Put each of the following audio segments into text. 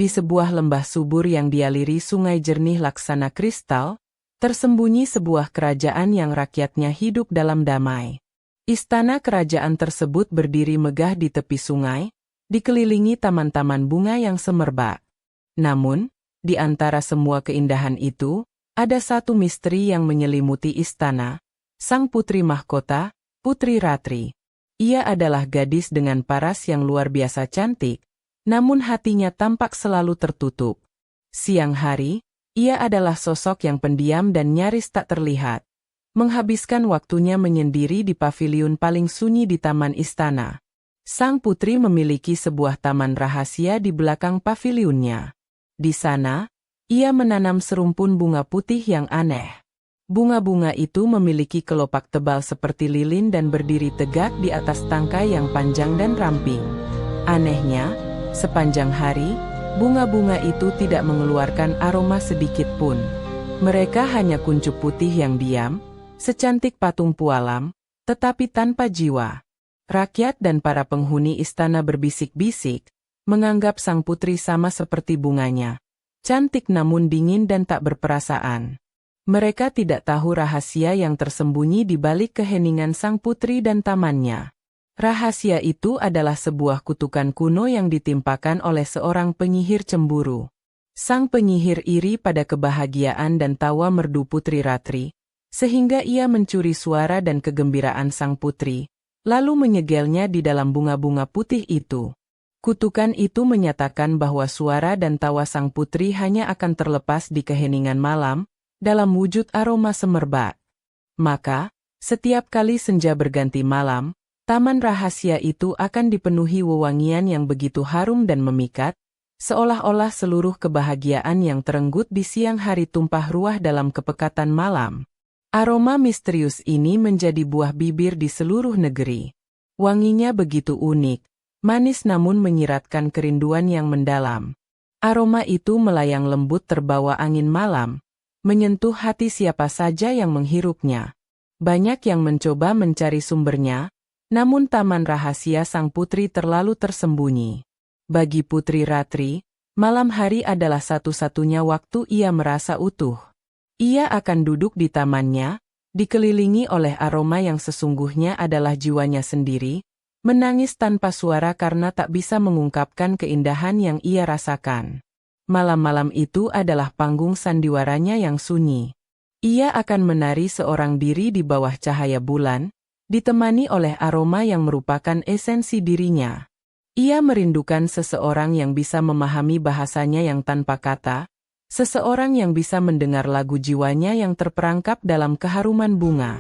Di sebuah lembah subur yang dialiri sungai jernih laksana kristal, tersembunyi sebuah kerajaan yang rakyatnya hidup dalam damai. Istana kerajaan tersebut berdiri megah di tepi sungai, dikelilingi taman-taman bunga yang semerbak. Namun, di antara semua keindahan itu, ada satu misteri yang menyelimuti istana, sang putri mahkota, Putri Ratri. Ia adalah gadis dengan paras yang luar biasa cantik, namun hatinya tampak selalu tertutup. Siang hari, ia adalah sosok yang pendiam dan nyaris tak terlihat. Menghabiskan waktunya menyendiri di paviliun paling sunyi di taman istana. Sang putri memiliki sebuah taman rahasia di belakang pavilionnya. Di sana, ia menanam serumpun bunga putih yang aneh. Bunga-bunga itu memiliki kelopak tebal seperti lilin dan berdiri tegak di atas tangkai yang panjang dan ramping. Anehnya, sepanjang hari, bunga-bunga itu tidak mengeluarkan aroma sedikit pun. Mereka hanya kuncup putih yang diam, secantik patung pualam, tetapi tanpa jiwa. Rakyat dan para penghuni istana berbisik-bisik, menganggap sang putri sama seperti bunganya. Cantik namun dingin dan tak berperasaan. Mereka tidak tahu rahasia yang tersembunyi di balik keheningan sang putri dan tamannya. Rahasia itu adalah sebuah kutukan kuno yang ditimpakan oleh seorang penyihir cemburu. Sang penyihir iri pada kebahagiaan dan tawa merdu Putri Ratri, sehingga ia mencuri suara dan kegembiraan sang putri, lalu menyegelnya di dalam bunga-bunga putih itu. Kutukan itu menyatakan bahwa suara dan tawa sang putri hanya akan terlepas di keheningan malam, dalam wujud aroma semerbak. Maka, setiap kali senja berganti malam, taman rahasia itu akan dipenuhi wewangian yang begitu harum dan memikat, seolah-olah seluruh kebahagiaan yang terenggut di siang hari tumpah ruah dalam kepekatan malam. Aroma misterius ini menjadi buah bibir di seluruh negeri. Wanginya begitu unik, manis namun menyiratkan kerinduan yang mendalam. Aroma itu melayang lembut terbawa angin malam, menyentuh hati siapa saja yang menghirupnya. Banyak yang mencoba mencari sumbernya, namun taman rahasia sang putri terlalu tersembunyi. Bagi Putri Ratri, malam hari adalah satu-satunya waktu ia merasa utuh. Ia akan duduk di tamannya, dikelilingi oleh aroma yang sesungguhnya adalah jiwanya sendiri, menangis tanpa suara karena tak bisa mengungkapkan keindahan yang ia rasakan. Malam-malam itu adalah panggung sandiwaranya yang sunyi. Ia akan menari seorang diri di bawah cahaya bulan, ditemani oleh aroma yang merupakan esensi dirinya. Ia merindukan seseorang yang bisa memahami bahasanya yang tanpa kata, seseorang yang bisa mendengar lagu jiwanya yang terperangkap dalam keharuman bunga.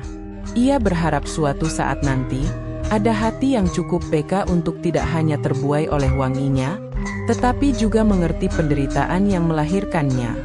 Ia berharap suatu saat nanti, ada hati yang cukup peka untuk tidak hanya terbuai oleh wanginya, tetapi juga mengerti penderitaan yang melahirkannya.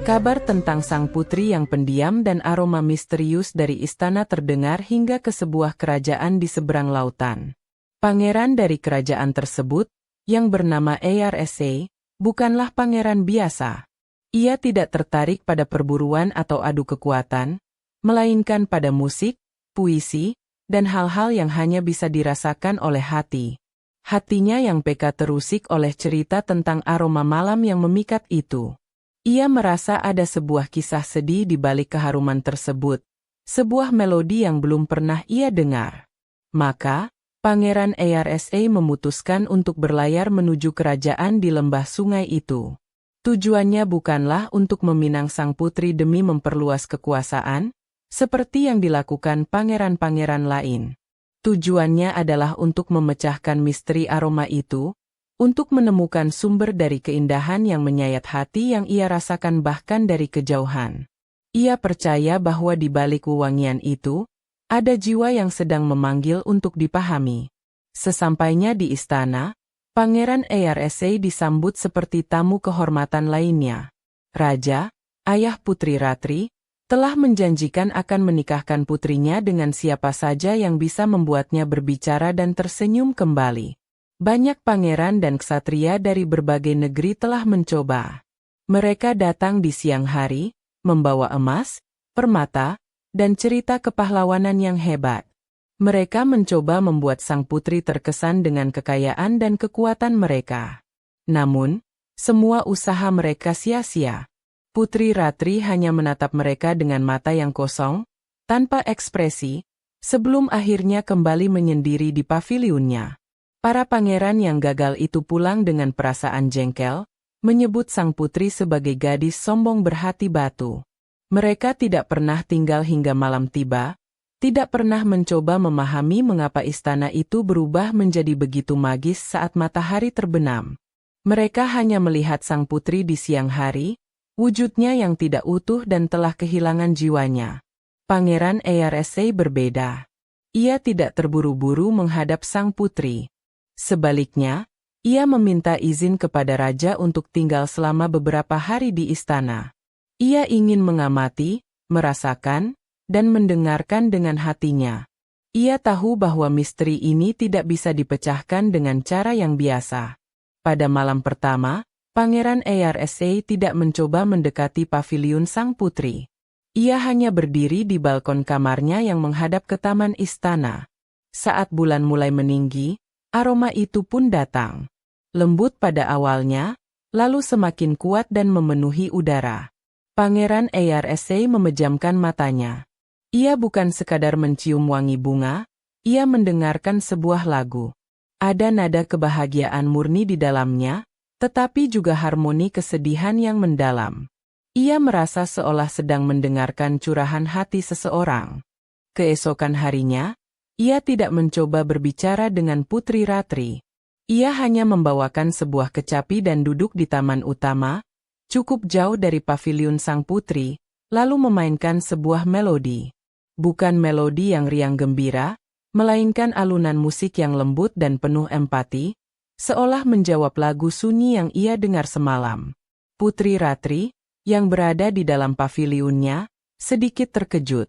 Kabar tentang sang putri yang pendiam dan aroma misterius dari istana terdengar hingga ke sebuah kerajaan di seberang lautan. Pangeran dari kerajaan tersebut, yang bernama Arsa, bukanlah pangeran biasa. Ia tidak tertarik pada perburuan atau adu kekuatan, melainkan pada musik, puisi, dan hal-hal yang hanya bisa dirasakan oleh hati. Hatinya yang peka terusik oleh cerita tentang aroma malam yang memikat itu. Ia merasa ada sebuah kisah sedih di balik keharuman tersebut, sebuah melodi yang belum pernah ia dengar. Maka, Pangeran Arsa memutuskan untuk berlayar menuju kerajaan di lembah sungai itu. Tujuannya bukanlah untuk meminang sang putri demi memperluas kekuasaan, seperti yang dilakukan pangeran-pangeran lain. Tujuannya adalah untuk memecahkan misteri aroma itu, untuk menemukan sumber dari keindahan yang menyayat hati yang ia rasakan bahkan dari kejauhan. Ia percaya bahwa di balik wewangian itu, ada jiwa yang sedang memanggil untuk dipahami. Sesampainya di istana, Pangeran Arsa disambut seperti tamu kehormatan lainnya. Raja, ayah Putri Ratri, telah menjanjikan akan menikahkan putrinya dengan siapa saja yang bisa membuatnya berbicara dan tersenyum kembali. Banyak pangeran dan ksatria dari berbagai negeri telah mencoba. Mereka datang di siang hari, membawa emas, permata, dan cerita kepahlawanan yang hebat. Mereka mencoba membuat sang putri terkesan dengan kekayaan dan kekuatan mereka. Namun, Semua usaha mereka sia-sia. Putri Ratri hanya menatap mereka dengan mata yang kosong, tanpa ekspresi, sebelum akhirnya kembali menyendiri di pavilionnya. Para pangeran yang gagal itu pulang dengan perasaan jengkel, menyebut sang putri sebagai gadis sombong berhati batu. Mereka tidak pernah tinggal hingga malam tiba, tidak pernah mencoba memahami mengapa istana itu berubah menjadi begitu magis saat matahari terbenam. Mereka hanya melihat sang putri di siang hari, wujudnya yang tidak utuh dan telah kehilangan jiwanya. Pangeran Earse berbeda. Ia tidak terburu-buru menghadap sang putri. Sebaliknya, ia meminta izin kepada raja untuk tinggal selama beberapa hari di istana. Ia ingin mengamati, merasakan, dan mendengarkan dengan hatinya. Ia tahu bahwa misteri ini tidak bisa dipecahkan dengan cara yang biasa. Pada malam pertama, Pangeran Earse tidak mencoba mendekati paviliun sang putri. Ia hanya berdiri di balkon kamarnya yang menghadap ke taman istana. Saat bulan mulai meninggi, aroma itu pun datang. Lembut pada awalnya, lalu semakin kuat dan memenuhi udara. Pangeran Earse memejamkan matanya. Ia bukan sekadar mencium wangi bunga, ia mendengarkan sebuah lagu. Ada nada kebahagiaan murni di dalamnya, tetapi juga harmoni kesedihan yang mendalam. Ia merasa seolah sedang mendengarkan curahan hati seseorang. Keesokan harinya, ia tidak mencoba berbicara dengan Putri Ratri. Ia hanya membawakan sebuah kecapi dan duduk di taman utama, cukup jauh dari paviliun sang putri, lalu memainkan sebuah melodi. Bukan melodi yang riang gembira, melainkan alunan musik yang lembut dan penuh empati, seolah menjawab lagu sunyi yang ia dengar semalam. Putri Ratri, yang berada di dalam pavilionnya, sedikit terkejut.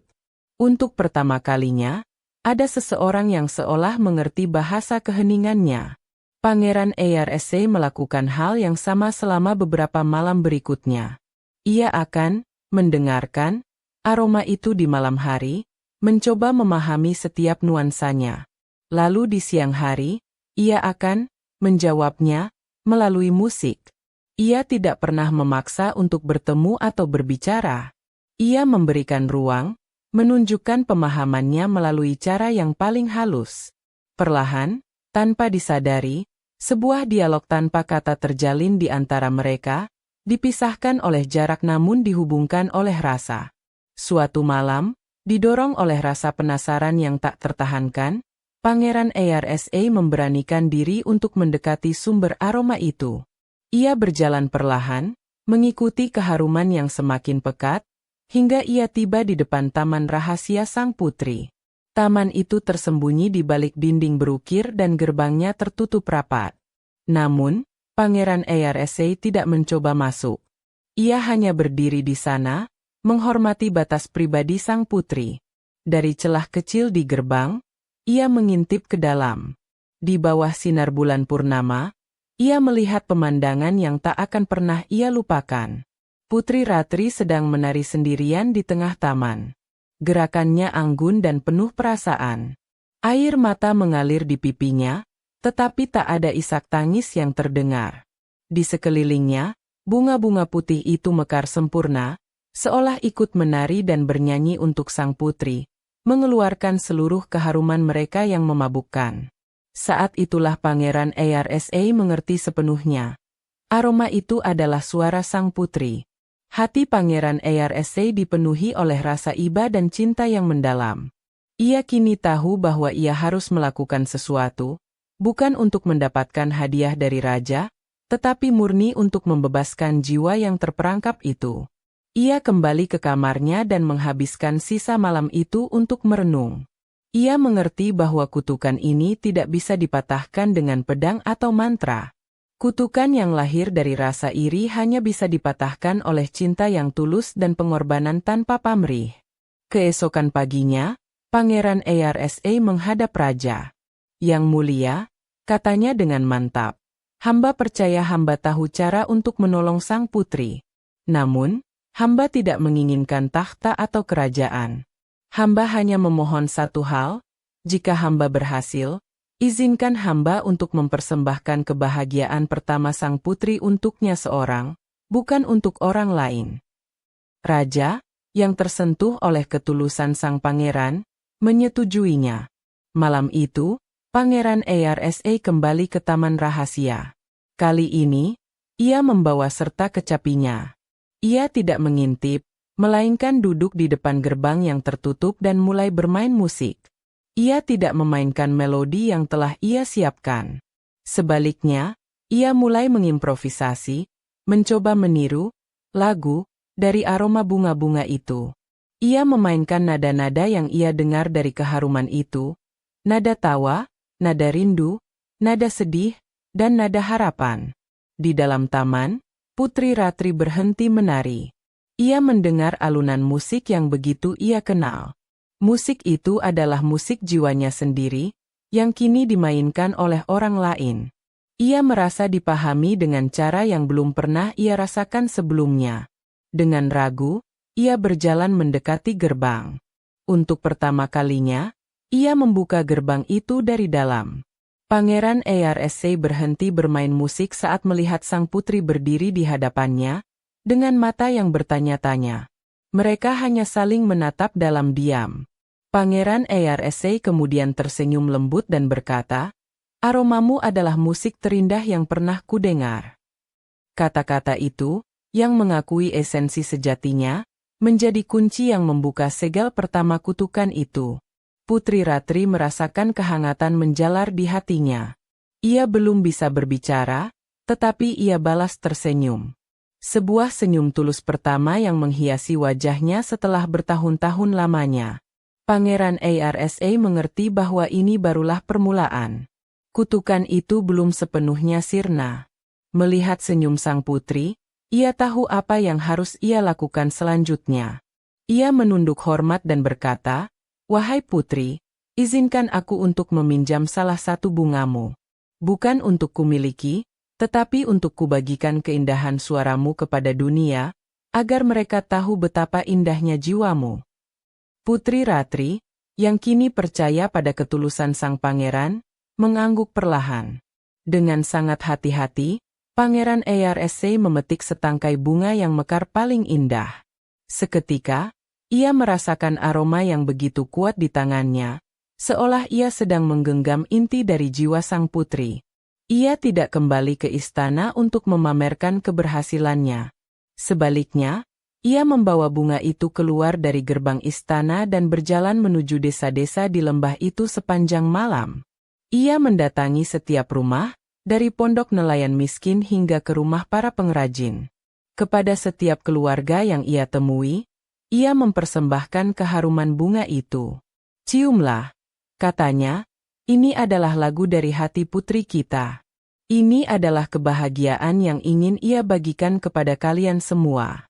Untuk pertama kalinya, ada seseorang yang seolah mengerti bahasa keheningannya. Pangeran Earse melakukan hal yang sama selama beberapa malam berikutnya. Ia akan mendengarkan aroma itu di malam hari, mencoba memahami setiap nuansanya. Lalu di siang hari, ia akan menjawabnya melalui musik. Ia tidak pernah memaksa untuk bertemu atau berbicara. Ia memberikan ruang, menunjukkan pemahamannya melalui cara yang paling halus. Perlahan, tanpa disadari, sebuah dialog tanpa kata terjalin di antara mereka, dipisahkan oleh jarak namun dihubungkan oleh rasa. Suatu malam, didorong oleh rasa penasaran yang tak tertahankan, Pangeran Earse memberanikan diri untuk mendekati sumber aroma itu. Ia berjalan perlahan, mengikuti keharuman yang semakin pekat, hingga ia tiba di depan taman rahasia sang putri. Taman itu tersembunyi di balik dinding berukir dan gerbangnya tertutup rapat. Namun, Pangeran Earse tidak mencoba masuk. Ia hanya berdiri di sana, menghormati batas pribadi sang putri. Dari celah kecil di gerbang, ia mengintip ke dalam. Di bawah sinar bulan purnama, ia melihat pemandangan yang tak akan pernah ia lupakan. Putri Ratri sedang menari sendirian di tengah taman. Gerakannya anggun dan penuh perasaan. Air mata mengalir di pipinya, tetapi tak ada isak tangis yang terdengar. Di sekelilingnya, bunga-bunga putih itu mekar sempurna, seolah ikut menari dan bernyanyi untuk sang putri, mengeluarkan seluruh keharuman mereka yang memabukkan. Saat itulah Pangeran Earse mengerti sepenuhnya. Aroma itu adalah suara sang putri. Hati Pangeran Earse dipenuhi oleh rasa iba dan cinta yang mendalam. Ia kini tahu bahwa ia harus melakukan sesuatu, bukan untuk mendapatkan hadiah dari raja, tetapi murni untuk membebaskan jiwa yang terperangkap itu. Ia kembali ke kamarnya dan menghabiskan sisa malam itu untuk merenung. Ia mengerti bahwa kutukan ini tidak bisa dipatahkan dengan pedang atau mantra. Kutukan yang lahir dari rasa iri hanya bisa dipatahkan oleh cinta yang tulus dan pengorbanan tanpa pamrih. Keesokan paginya, Pangeran Earse menghadap raja. Yang mulia, katanya dengan mantap, hamba percaya hamba tahu cara untuk menolong sang putri. Namun, hamba tidak menginginkan tahta atau kerajaan. Hamba hanya memohon satu hal, jika hamba berhasil, Izinkan hamba untuk mempersembahkan kebahagiaan pertama sang putri untuknya seorang, bukan untuk orang lain. Raja, yang tersentuh oleh ketulusan sang pangeran, menyetujuinya. Malam itu, Pangeran Arsa kembali ke Taman Rahasia. Kali ini, ia membawa serta kecapinya. Ia tidak mengintip, melainkan duduk di depan gerbang yang tertutup dan mulai bermain musik. Ia tidak memainkan melodi yang telah ia siapkan. Sebaliknya, ia mulai mengimprovisasi, mencoba meniru lagu dari aroma bunga-bunga itu. Ia memainkan nada-nada yang ia dengar dari keharuman itu, nada tawa, nada rindu, nada sedih, dan nada harapan. Di dalam taman, Putri Ratri berhenti menari. Ia mendengar alunan musik yang begitu ia kenal. Musik itu adalah musik jiwanya sendiri, yang kini dimainkan oleh orang lain. Ia merasa dipahami dengan cara yang belum pernah ia rasakan sebelumnya. Dengan ragu, ia berjalan mendekati gerbang. Untuk pertama kalinya, ia membuka gerbang itu dari dalam. Pangeran Arsa berhenti bermain musik saat melihat sang putri berdiri di hadapannya, dengan mata yang bertanya-tanya. Mereka hanya saling menatap dalam diam. Pangeran Arsa kemudian tersenyum lembut dan berkata, "Aromamu adalah musik terindah yang pernah kudengar." Kata-kata itu, yang mengakui esensi sejatinya, menjadi kunci yang membuka segel pertama kutukan itu. Putri Ratri merasakan kehangatan menjalar di hatinya. Ia belum bisa berbicara, tetapi ia balas tersenyum. Sebuah senyum tulus pertama yang menghiasi wajahnya setelah bertahun-tahun lamanya. Pangeran Arsa mengerti bahwa ini barulah permulaan. Kutukan itu belum sepenuhnya sirna. Melihat senyum sang putri, ia tahu apa yang harus ia lakukan selanjutnya. Ia menunduk hormat dan berkata, "Wahai putri, izinkan aku untuk meminjam salah satu bungamu. Bukan untuk kumiliki, tetapi untuk kubagikan keindahan suaramu kepada dunia, agar mereka tahu betapa indahnya jiwamu." Putri Ratri, yang kini percaya pada ketulusan sang pangeran, mengangguk perlahan. Dengan sangat hati-hati, Pangeran Arsa memetik setangkai bunga yang mekar paling indah. Seketika, ia merasakan aroma yang begitu kuat di tangannya, seolah ia sedang menggenggam inti dari jiwa sang putri. Ia tidak kembali ke istana untuk memamerkan keberhasilannya. Sebaliknya, ia membawa bunga itu keluar dari gerbang istana dan berjalan menuju desa-desa di lembah itu sepanjang malam. Ia mendatangi setiap rumah, dari pondok nelayan miskin hingga ke rumah para pengrajin. Kepada setiap keluarga yang ia temui, ia mempersembahkan keharuman bunga itu. "Ciumlah," katanya, "ini adalah lagu dari hati putri kita. Ini adalah kebahagiaan yang ingin ia bagikan kepada kalian semua."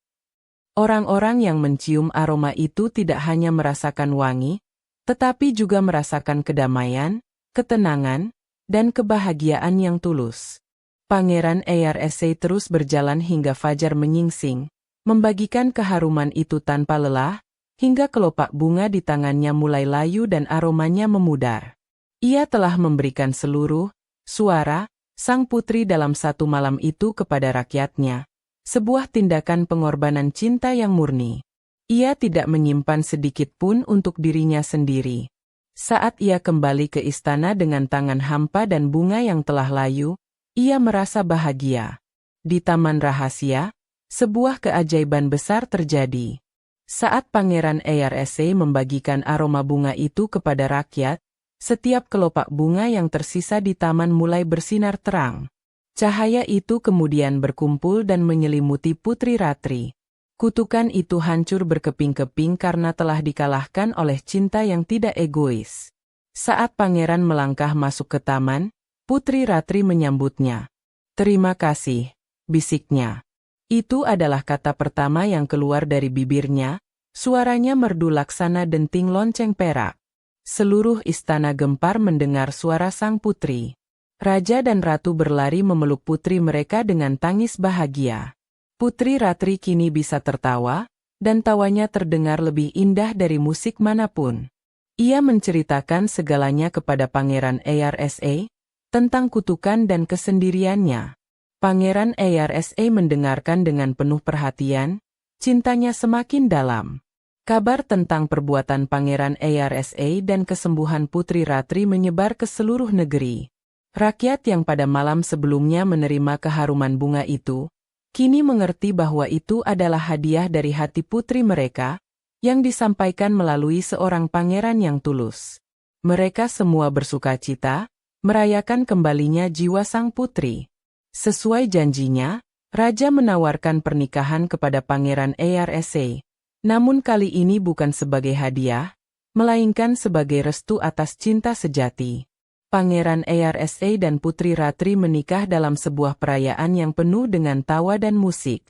Orang-orang yang mencium aroma itu tidak hanya merasakan wangi, tetapi juga merasakan kedamaian, ketenangan, dan kebahagiaan yang tulus. Pangeran Arsa terus berjalan hingga fajar menyingsing, membagikan keharuman itu tanpa lelah, hingga kelopak bunga di tangannya mulai layu dan aromanya memudar. Ia telah memberikan seluruh suara sang putri dalam satu malam itu kepada rakyatnya. Sebuah tindakan pengorbanan cinta yang murni. Ia tidak menyimpan sedikit pun untuk dirinya sendiri. Saat ia kembali ke istana dengan tangan hampa dan bunga yang telah layu, ia merasa bahagia. Di Taman Rahasia, sebuah keajaiban besar terjadi. Saat Pangeran Arsa membagikan aroma bunga itu kepada rakyat, setiap kelopak bunga yang tersisa di taman mulai bersinar terang. Cahaya itu kemudian berkumpul dan menyelimuti Putri Ratri. Kutukan itu hancur berkeping-keping karena telah dikalahkan oleh cinta yang tidak egois. Saat pangeran melangkah masuk ke taman, Putri Ratri menyambutnya. "Terima kasih," bisiknya. Itu adalah kata pertama yang keluar dari bibirnya, suaranya merdu laksana denting lonceng perak. Seluruh istana gempar mendengar suara sang putri. Raja dan ratu berlari memeluk putri mereka dengan tangis bahagia. Putri Ratri kini bisa tertawa, dan tawanya terdengar lebih indah dari musik manapun. Ia menceritakan segalanya kepada Pangeran Arsa, tentang kutukan dan kesendiriannya. Pangeran Arsa mendengarkan dengan penuh perhatian, cintanya semakin dalam. Kabar tentang perbuatan Pangeran Arsa dan kesembuhan Putri Ratri menyebar ke seluruh negeri. Rakyat yang pada malam sebelumnya menerima keharuman bunga itu, kini mengerti bahwa itu adalah hadiah dari hati putri mereka, yang disampaikan melalui seorang pangeran yang tulus. Mereka semua bersukacita, merayakan kembalinya jiwa sang putri. Sesuai janjinya, Raja menawarkan pernikahan kepada Pangeran Arsa. Namun kali ini bukan sebagai hadiah, melainkan sebagai restu atas cinta sejati. Pangeran Arsa dan Putri Ratri menikah dalam sebuah perayaan yang penuh dengan tawa dan musik.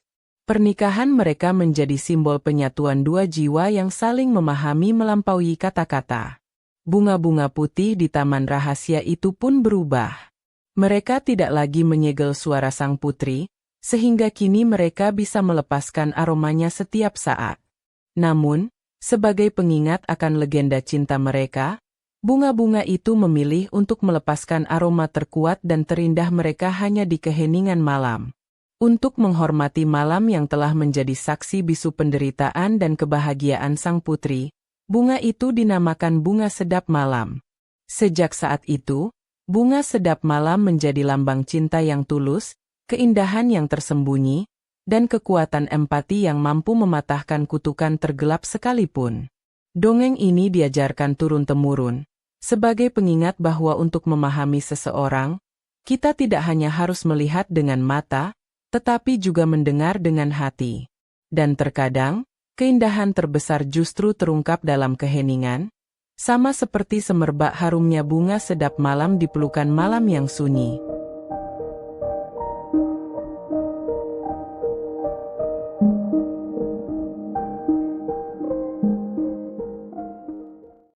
Pernikahan mereka menjadi simbol penyatuan dua jiwa yang saling memahami melampaui kata-kata. Bunga-bunga putih di taman rahasia itu pun berubah. Mereka tidak lagi menyegel suara sang putri, sehingga kini mereka bisa melepaskan aromanya setiap saat. Namun, sebagai pengingat akan legenda cinta mereka, bunga-bunga itu memilih untuk melepaskan aroma terkuat dan terindah mereka hanya di keheningan malam. Untuk menghormati malam yang telah menjadi saksi bisu penderitaan dan kebahagiaan sang putri, bunga itu dinamakan bunga sedap malam. Sejak saat itu, bunga sedap malam menjadi lambang cinta yang tulus, keindahan yang tersembunyi, dan kekuatan empati yang mampu mematahkan kutukan tergelap sekalipun. Dongeng ini diajarkan turun-temurun, sebagai pengingat bahwa untuk memahami seseorang, kita tidak hanya harus melihat dengan mata, tetapi juga mendengar dengan hati. Dan terkadang, keindahan terbesar justru terungkap dalam keheningan, sama seperti semerbak harumnya bunga sedap malam di pelukan malam yang sunyi.